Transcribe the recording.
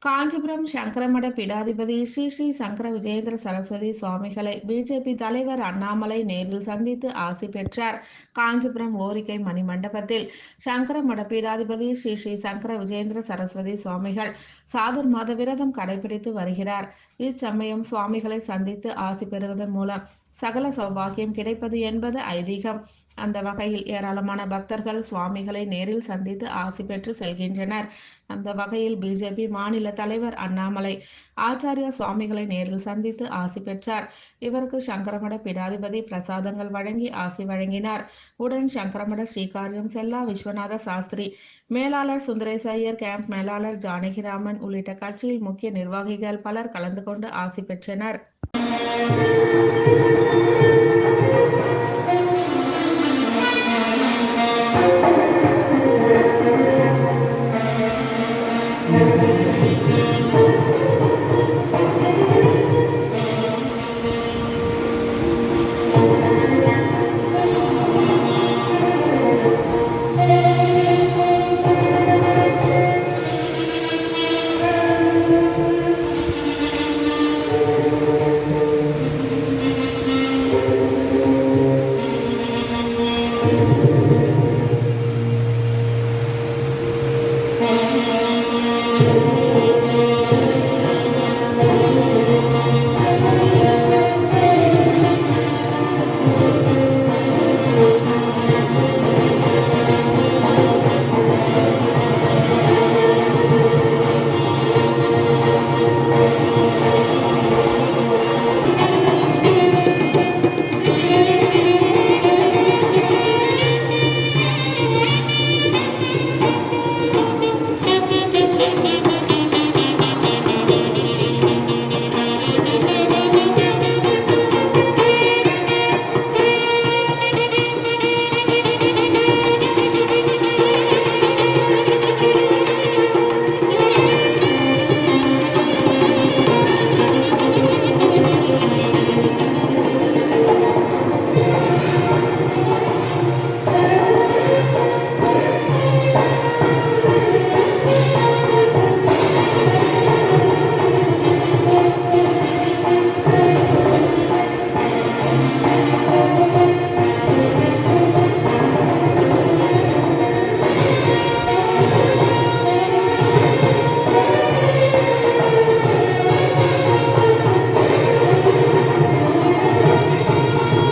காஞ்சிபுரம் சங்கரமட பீடாதிபதி ஸ்ரீ ஸ்ரீ சங்கர விஜயேந்திர சரஸ்வதி சுவாமிகளை பிஜேபி தலைவர் அண்ணாமலை நேரில் சந்தித்து ஆசி பெற்றார். காஞ்சிபுரம் ஓரிக்கை மணி மண்டபத்தில் சங்கரமட பீடாதிபதி ஸ்ரீ ஸ்ரீ சங்கர விஜயேந்திர சரஸ்வதி சுவாமிகள் சாதுர்மாத விரதம் கடைபிடித்து வருகிறார். இச்சமயம் சுவாமிகளை சந்தித்து ஆசி பெறுவதன் மூலம் சகல சௌபாகியம் கிடைப்பது என்பது ஐதீகம். அந்த வகையில் ஏராளமான பக்தர்கள் சுவாமிகளை நேரில் சந்தித்து ஆசி பெற்று செல்கின்றனர். அந்த வகையில் பிஜேபி மாநில தலைவர் அண்ணாமலை ஆச்சாரிய சுவாமிகளை நேரில் சந்தித்து ஆசி பெற்றார். இவருக்கு சங்கரமட பீடாதிபதி பிரசாதங்கள் வழங்கி ஆசி வழங்கினார். உடன் சங்கரமட ஸ்ரீகாரியம் செல்லா விஸ்வநாத சாஸ்திரி, மேலாளர் சுந்தரேச ஐயர், கேம்ப் மேலாளர் ஜானகிராமன் உள்ளிட்ட கட்சியில் முக்கிய நிர்வாகிகள் பலர் கலந்து கொண்டு ஆசி பெற்றனர்.